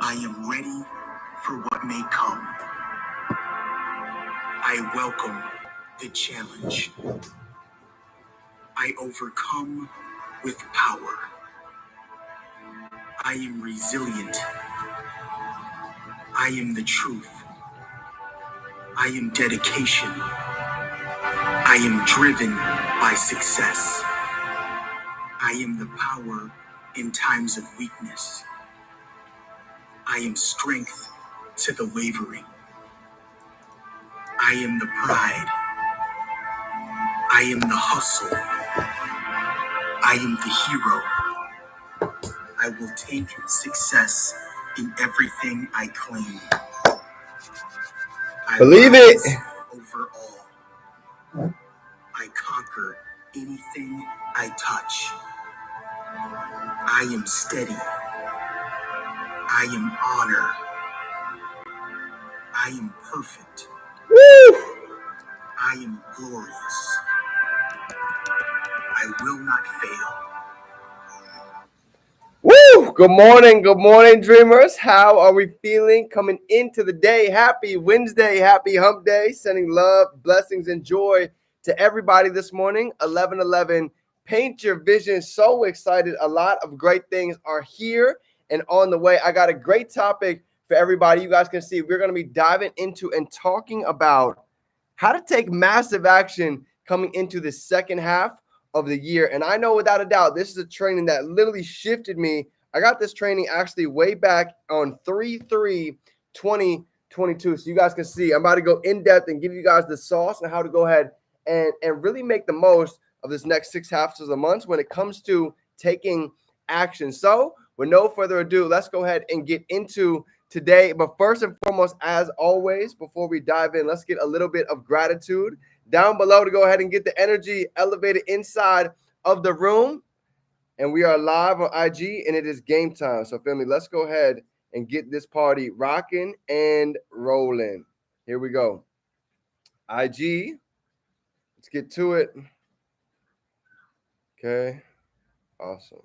I am ready for what may come. I welcome the challenge. I overcome with power. I am resilient. I am the truth. I am dedication. I am driven by success. I am the power in times of weakness. I am strength to the wavering. I am the pride. I am the hustle. I am the hero. I will take success in everything I claim. I Believe it. Over all. I conquer anything I touch. I am steady. I am honor. I am perfect. Woo! I am glorious. I will not fail. Woo! Good morning, dreamers. How are we feeling coming into the day? Happy Wednesday, happy hump day. Sending love, blessings, and joy to everybody this morning. 11:11. Paint your vision. So excited. A lot of great things are here and on the way. I got a great topic for everybody. You guys can see we're going to be diving into and talking about how to take massive action coming into the second half of the year. And I know without a doubt, this is a training that literally shifted me. I got this training actually way back on 3/3/2022. So you guys can see I'm about to go in depth and give you guys the sauce on how to go ahead and really make the most of this next 6 halves of the months when it comes to taking action. So with no further ado, let's go ahead and get into today. But first and foremost, as always, before we dive in, let's get a little bit of gratitude down below to go ahead and get the energy elevated inside of the room. And we are live on IG and it is game time. So family, let's go ahead and get this party rocking and rolling. Here we go. IG, let's get to it. Okay, awesome.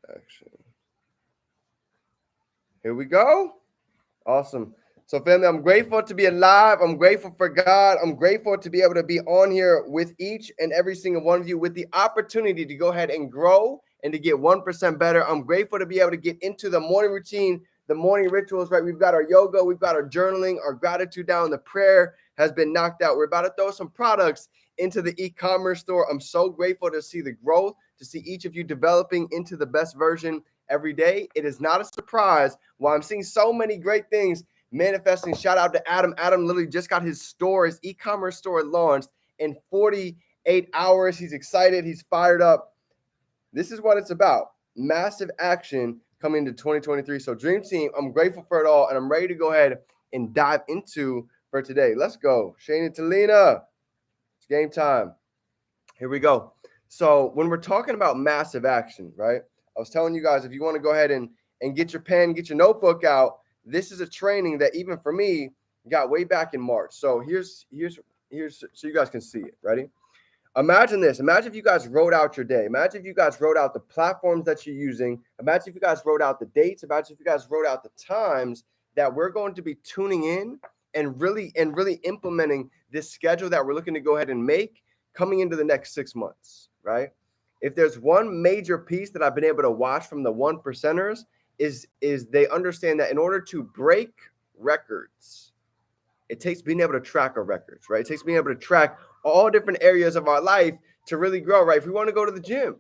Action. Here we go. Awesome. So, family, I'm grateful to be alive. I'm grateful for God. I'm grateful to be able to be on here with each and every single one of you with the opportunity to go ahead and grow and to get 1% better. I'm grateful to be able to get into the morning routine, the morning rituals, right? We've got our yoga, we've got our journaling, our gratitude down. The prayer has been knocked out. We're about to throw some products into the e-commerce store. I'm so grateful to see the growth, to see each of you developing into the best version every day. It is not a surprise why I'm seeing so many great things manifesting. Shout out to Adam. Adam literally just got his store, his e-commerce store launched in 48 hours. He's excited. He's fired up. This is what it's about. Massive action coming into 2023. So Dream Team, I'm grateful for it all. And I'm ready to go ahead and dive into for today. Let's go. Shane and Talina. It's game time. Here we go. So when we're talking about massive action, right? I was telling you guys, if you want to go ahead and get your pen, get your notebook out, this is a training that even for me got way back in March. So here's so you guys can see it. Ready? Imagine this. Imagine if you guys wrote out your day. Imagine if you guys wrote out the platforms that you're using. Imagine if you guys wrote out the dates. Imagine if you guys wrote out the times that we're going to be tuning in and really implementing this schedule that we're looking to go ahead and make coming into the next 6 months, right? If there's one major piece that I've been able to watch from the 1%ers is they understand that in order to break records, it takes being able to track our records, right? It takes being able to track all different areas of our life to really grow, right? If we want to go to the gym,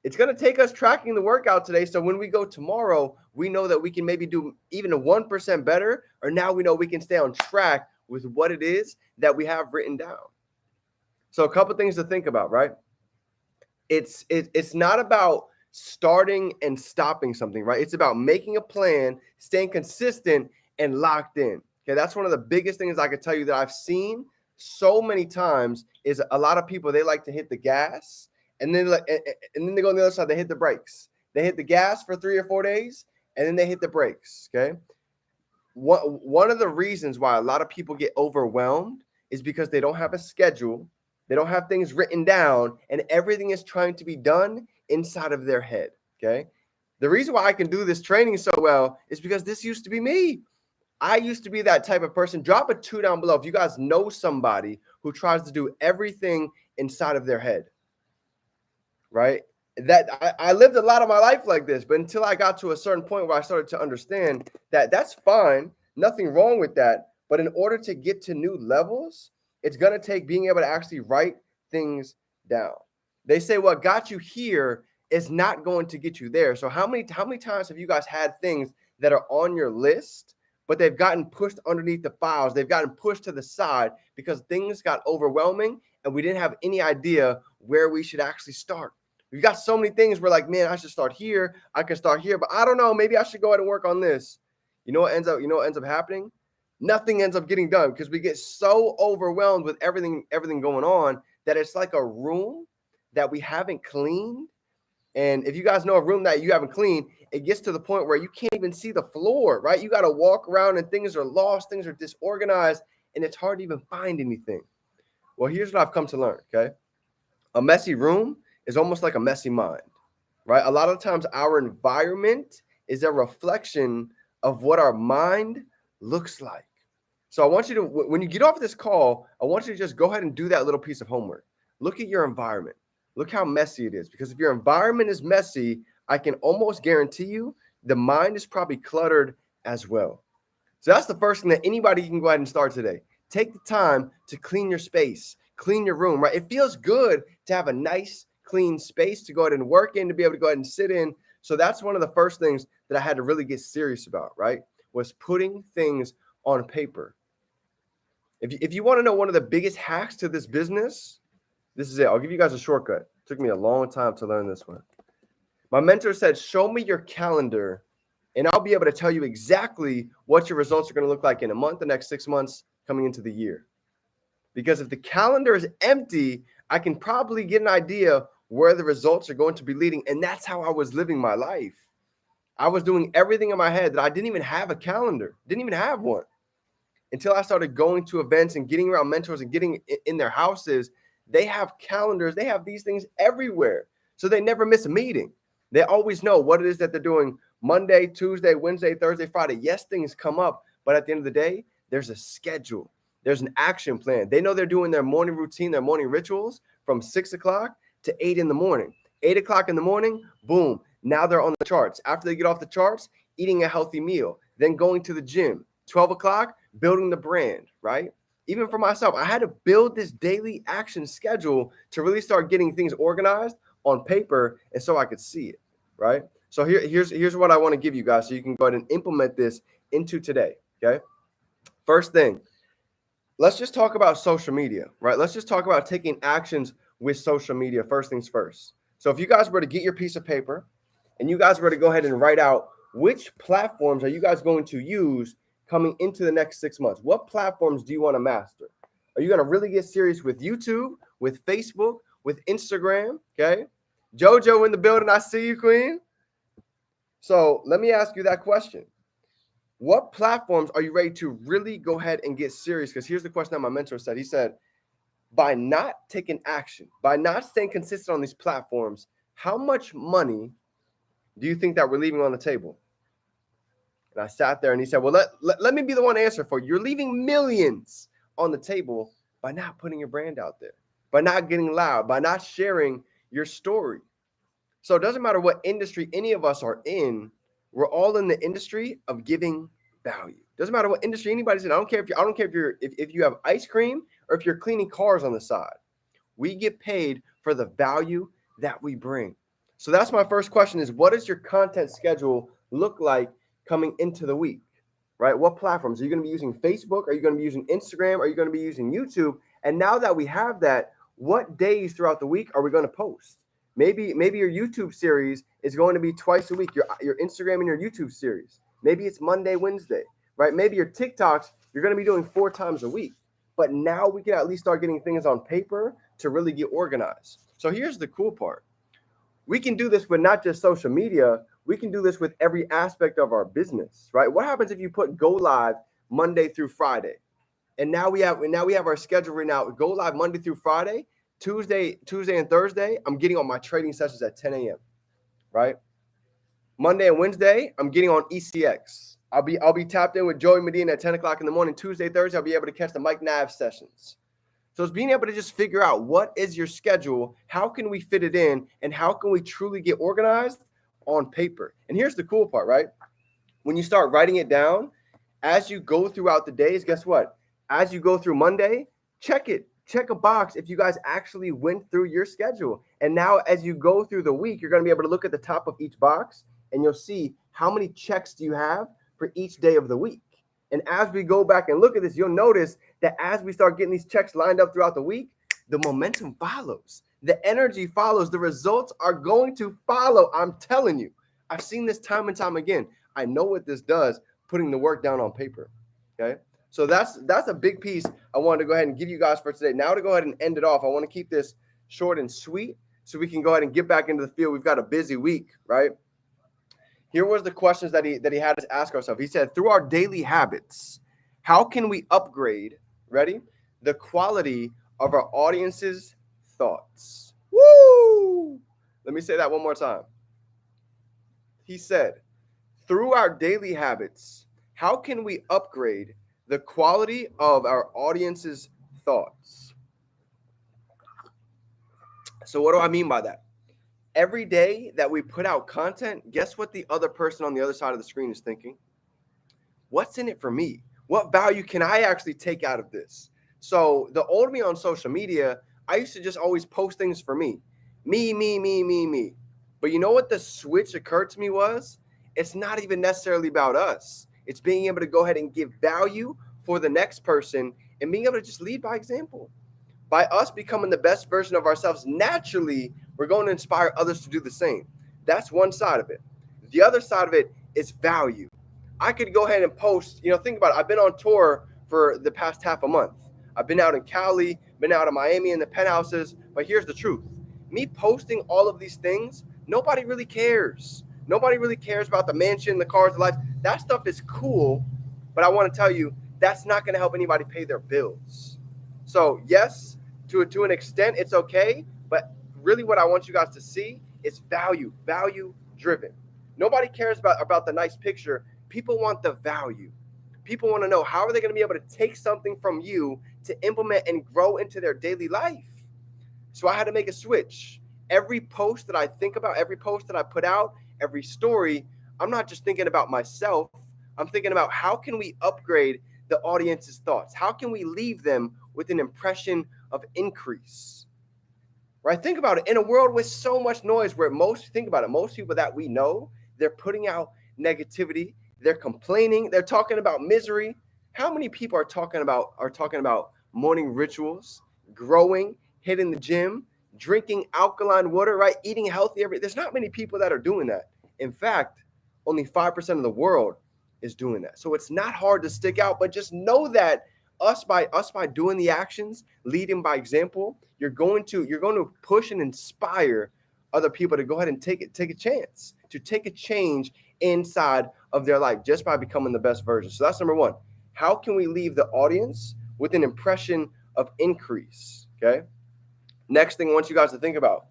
it's going to take us tracking the workout today. So when we go tomorrow, we know that we can maybe do even a 1% better, or now we know we can stay on track with what it is that we have written down. So a couple things to think about, right? It's not about starting and stopping something, right? It's about making a plan, staying consistent and locked in. Okay, that's one of the biggest things I could tell you that I've seen so many times is a lot of people, they like to hit the gas and then they go on the other side, they hit the brakes. They hit the gas for 3 or 4 days and then they hit the brakes, okay? One of the reasons why a lot of people get overwhelmed is because they don't have a schedule. They don't have things written down and everything is trying to be done inside of their head, okay? The reason why I can do this training so well is because this used to be me. I used to be that type of person. Drop a 2 down below if you guys know somebody who tries to do everything inside of their head, right? That I lived a lot of my life like this, but until I got to a certain point where I started to understand that that's fine, nothing wrong with that. But in order to get to new levels, it's going to take being able to actually write things down. They say what got you here is not going to get you there. So how many times have you guys had things that are on your list, but they've gotten pushed underneath the files? They've gotten pushed to the side because things got overwhelming and we didn't have any idea where we should actually start. We've got so many things we're like, man, I should start here. I can start here, but I don't know. Maybe I should go ahead and work on this. You know what ends up happening? Nothing ends up getting done because we get so overwhelmed with everything going on that it's like a room that we haven't cleaned. And if you guys know a room that you haven't cleaned, it gets to the point where you can't even see the floor, right? You got to walk around and things are lost, things are disorganized, and it's hard to even find anything. Well, here's what I've come to learn, okay? A messy room is almost like a messy mind, right? A lot of times our environment is a reflection of what our mind looks like. So I want you to, when you get off this call, I want you to just go ahead and do that little piece of homework. Look at your environment. Look how messy it is. Because if your environment is messy, I can almost guarantee you the mind is probably cluttered as well. So that's the first thing that anybody can go ahead and start today. Take the time to clean your space, clean your room, right? It feels good to have a nice, clean space to go ahead and work in, to be able to go ahead and sit in. So that's one of the first things that I had to really get serious about, right? Was putting things on paper. If you want to know one of the biggest hacks to this business, this is it. I'll give you guys a shortcut. It took me a long time to learn this one. My mentor said, show me your calendar and I'll be able to tell you exactly what your results are going to look like in a month, the next 6 months coming into the year. Because if the calendar is empty, I can probably get an idea where the results are going to be leading. And that's how I was living my life. I was doing everything in my head that I didn't even have a calendar, didn't even have one. Until I started going to events and getting around mentors and getting in their houses. They have calendars. They have these things everywhere. So they never miss a meeting. They always know what it is that they're doing Monday, Tuesday, Wednesday, Thursday, Friday. Yes, things come up. But at the end of the day, there's a schedule. There's an action plan. They know they're doing their morning routine, their morning rituals from 6 o'clock to 8 in the morning. 8 o'clock in the morning, boom. Now they're on the charts. After they get off the charts, eating a healthy meal, then going to the gym. 12 o'clock, building the brand, right? Even for myself, I had to build this daily action schedule to really start getting things organized on paper and so I could see it, right? So here's what I want to give you guys so you can go ahead and implement this into today, okay? First thing, let's just talk about social media, right? Let's just talk about taking actions with social media first things first. So if you guys were to get your piece of paper and you guys were to go ahead and write out which platforms are you guys going to use coming into the next 6 months? What platforms do you want to master? Are you going to really get serious with YouTube, with Facebook, with Instagram? Okay. JoJo in the building. I see you, Queen. So let me ask you that question. What platforms are you ready to really go ahead and get serious? Because here's the question that my mentor said. He said, by not taking action, by not staying consistent on these platforms, how much money do you think that we're leaving on the table? And I sat there and he said, well, let me be the one to answer for you. You're leaving millions on the table by not putting your brand out there, by not getting loud, by not sharing your story. So it doesn't matter what industry any of us are in. We're all in the industry of giving value. Doesn't matter what industry anybody's in. I don't care if you have ice cream or if you're cleaning cars on the side. We get paid for the value that we bring. So that's my first question is, what does your content schedule look like coming into the week, right? What platforms? Are you going to be using Facebook? Are you going to be using Instagram? Are you going to be using YouTube? And now that we have that, what days throughout the week are we going to post? Maybe your YouTube series is going to be twice a week, your Instagram and your YouTube series. Maybe it's Monday, Wednesday, right? Maybe your TikToks, you're going to be doing 4 times a week. But now we can at least start getting things on paper to really get organized. So here's the cool part. We can do this with not just social media. We can do this with every aspect of our business, right? What happens if you put go live Monday through Friday? And now we have our schedule right now. Go live Monday through Friday, Tuesday and Thursday. I'm getting on my trading sessions at 10 a.m., right? Monday and Wednesday, I'm getting on ECX. I'll be tapped in with Joey Medina at 10 o'clock in the morning. Tuesday, Thursday, I'll be able to catch the Mike Nav sessions. So it's being able to just figure out what is your schedule, how can we fit it in, and how can we truly get organized on paper. And here's the cool part, right? When you start writing it down, as you go throughout the days, guess what? As you go through Monday, check it. Check a box if you guys actually went through your schedule. And now as you go through the week, you're going to be able to look at the top of each box and you'll see how many checks do you have for each day of the week. And as we go back and look at this, you'll notice that as we start getting these checks lined up throughout the week, the momentum follows. The energy follows. The results are going to follow. I'm telling you. I've seen this time and time again. I know what this does, putting the work down on paper. Okay. So that's a big piece I wanted to go ahead and give you guys for today. Now to go ahead and end it off, I want to keep this short and sweet so we can go ahead and get back into the field. We've got a busy week, right? Here was the questions that he had us ask ourselves. He said, through our daily habits, how can we upgrade, ready, the quality of our audience's thoughts? Woo! Let me say that one more time. He said, through our daily habits, how can we upgrade the quality of our audience's thoughts? So what do I mean by that? Every day that we put out content, guess what the other person on the other side of the screen is thinking? What's in it for me? What value can I actually take out of this? So the old me on social media, I used to just always post things for me. Me. But you know what the switch occurred to me was? It's not even necessarily about us. It's being able to go ahead and give value for the next person and being able to just lead by example. By us becoming the best version of ourselves, naturally, we're going to inspire others to do the same. That's one side of it. The other side of it is value. I could go ahead and post, think about it. I've been on tour for the past half a month. I've been out in Cali, been out in Miami in the penthouses, but here's the truth. Me posting all of these things, nobody really cares. Nobody really cares about the mansion, the cars, the life. That stuff is cool, but I want to tell you, that's not going to help anybody pay their bills. So yes, to an extent, it's okay, but really what I want you guys to see is value driven. Nobody cares about the nice picture. People want the value. People want to know, how are they going to be able to take something from you to implement and grow into their daily life? So I had to make a switch. Every post that I think about, every post that I put out, every story, I'm not just thinking about myself. I'm thinking about how can we upgrade the audience's thoughts? How can we leave them with an impression of increase? Right? Think about it. In a world with so much noise, where most people that we know, they're putting out negativity, they're complaining, they're talking about misery. How many people are talking about morning rituals, growing, hitting the gym, drinking alkaline water, right? Eating healthy there's not many people that are doing that. In fact, only 5% of the world is doing that. So it's not hard to stick out, but just know that us by doing the actions, leading by example, you're going to push and inspire other people to go ahead and take a chance, to take a change inside of their life just by becoming the best version. So that's number one. How can we leave the audience with an impression of increase? Okay. Next thing I want you guys to think about,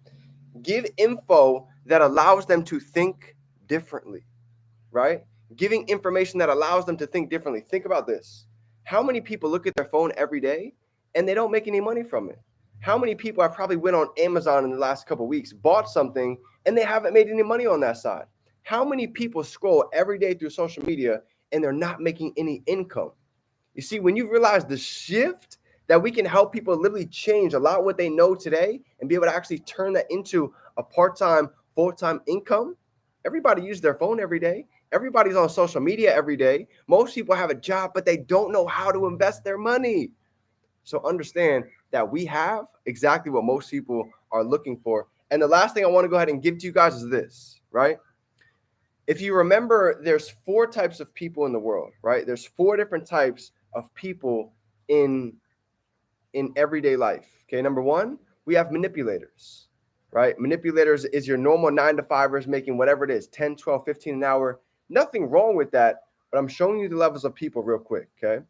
give info that allows them to think differently, right? Giving information that allows them to think differently. Think about this. How many people look at their phone every day and they don't make any money from it? How many people have probably went on Amazon in the last couple of weeks, bought something, and they haven't made any money on that side? How many people scroll every day through social media and they're not making any income? You see, when you realize the shift that we can help people literally change a lot what they know today and be able to actually turn that into a part-time, full-time income. Everybody uses their phone every day. Everybody's on social media every day. Most people have a job, but they don't know how to invest their money. So understand that we have exactly what most people are looking for. And the last thing I want to go ahead and give to you guys is this, right? If you remember, there's 4 types of people in the world, right? There's 4 different types of people in everyday life. Okay, number 1, we have manipulators, right? Manipulators is your normal 9-to-5ers making whatever it is, 10, 12, 15 an hour. Nothing wrong with that, but I'm showing you the levels of people real quick, okay?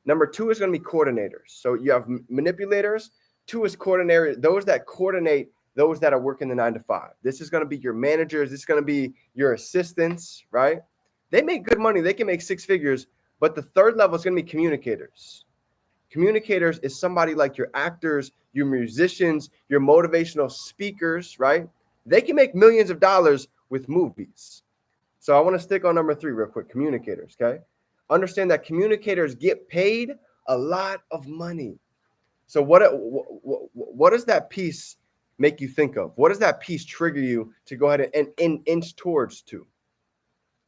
Number 2 is going to be coordinators. So you have manipulators. 2 is coordinator, those that coordinate those that are working the 9 to 5. This is going to be your managers. This is going to be your assistants, right? They make good money. They can make 6 figures, but the third level is going to be communicators. Communicators is somebody like your actors, your musicians, your motivational speakers, right? They can make millions of dollars with movies. So I want to stick on number 3 real quick, communicators, okay? Understand that communicators get paid a lot of money. So what does that piece make you think of? What does that piece trigger you to go ahead and inch towards to?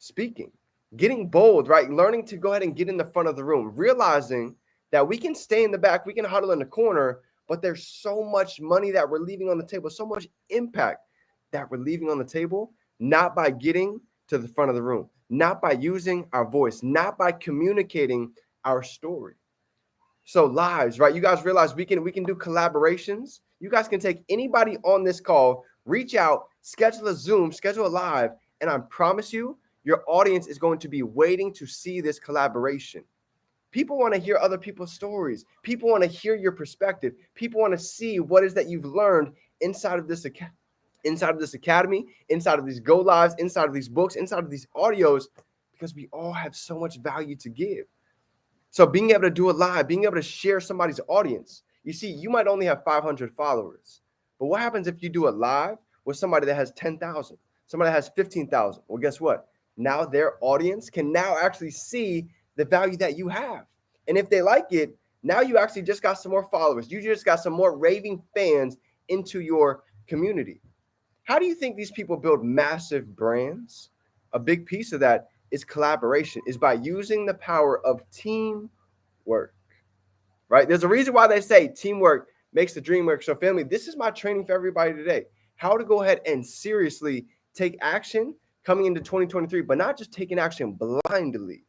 Speaking, getting bold, right? Learning to go ahead and get in the front of the room, realizing that we can stay in the back, we can huddle in the corner, but there's so much money that we're leaving on the table, so much impact that we're leaving on the table, not by getting to the front of the room, not by using our voice, not by communicating our story. So lives, right? You guys realize we can do collaborations. You guys can take anybody on this call, reach out, schedule a Zoom, schedule a live, and I promise you, your audience is going to be waiting to see this collaboration. People want to hear other people's stories. People want to hear your perspective. People want to see what is that you've learned inside of this academy, inside of these go lives, inside of these books, inside of these audios, because we all have so much value to give. So being able to do a live, being able to share somebody's audience. You see, you might only have 500 followers, but what happens if you do a live with somebody that has 10,000, somebody that has 15,000? Well, guess what? Now their audience can now actually see the value that you have. And if they like it, now you actually just got some more followers. You just got some more raving fans into your community. How do you think these people build massive brands? A big piece of that is collaboration, is by using the power of teamwork, right? There's a reason why they say teamwork makes the dream work. So family, this is my training for everybody today. How to go ahead and seriously take action coming into 2023, but not just taking action blindly.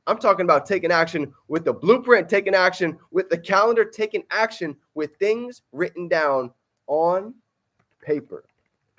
I'm talking about taking action with the blueprint, taking action with the calendar, taking action with things written down on paper.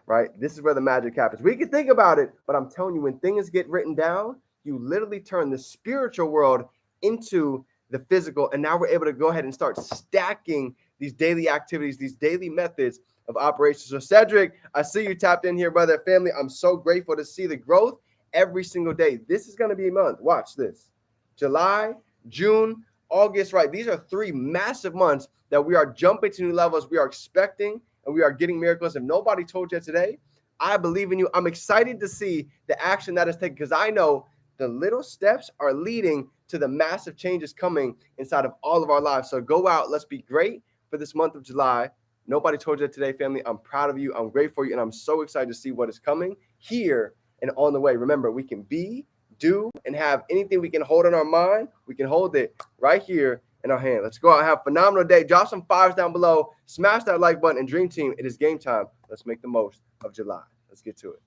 Right? This is where the magic happens. We can think about it, but I'm telling you, when things get written down, you literally turn the spiritual world into the physical. And now we're able to go ahead and start stacking these daily activities, these daily methods of operation. So Cedric, I see you tapped in here, brother. Family, I'm so grateful to see the growth every single day. This is going to be a month. Watch this. July, June, August, right? These are 3 massive months that we are jumping to new levels. We are expecting and we are getting miracles. If nobody told you today, I believe in you. I'm excited to see the action that is taken because I know the little steps are leading to the massive changes coming inside of all of our lives. So go out. Let's be great for this month of July. Nobody told you today, family. I'm proud of you. I'm grateful for you. And I'm so excited to see what is coming here and on the way. Remember, we can be, do, and have anything we can hold in our mind. We can hold it right here in our hand. Let's go out and have a phenomenal day. Drop some 5s down below. Smash that like button and dream team. It is game time. Let's make the most of July. Let's get to it.